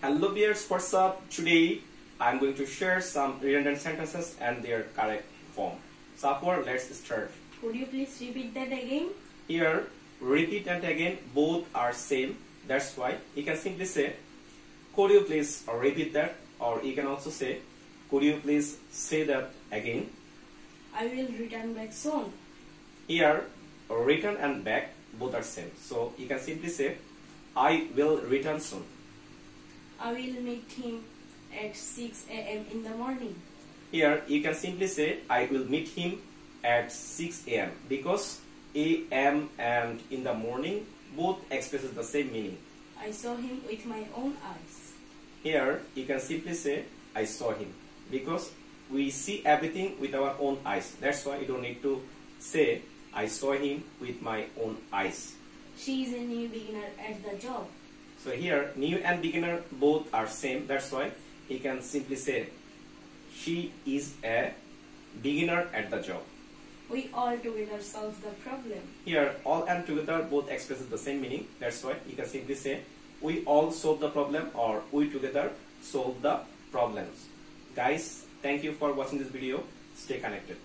Hello viewers, what's up? Today I'm going to share some redundant sentences and their correct form. So upward, let's start. Could you please repeat that again? Here, repeat and again both are same. That's why you can simply say, could you please repeat that? Or you can also say, could you please say that again? I will return back soon. Here, return and back both are same. So you can simply say, I will return soon. I will meet him at 6 a.m. in the morning. Here you can simply say I will meet him at 6 a.m. because a.m. and in the morning both expresses the same meaning. I saw him with my own eyes. Here you can simply say I saw him because we see everything with our own eyes. That's why you don't need to say I saw him with my own eyes. She is a new beginner at the job. So here new and beginner both are same. That's why you can simply say she is a beginner at the job. We all together solve the problem. Here all and together both expresses the same meaning. That's why you can simply say we all solve the problem or we together solve the problems. Guys, thank you for watching this video. Stay connected.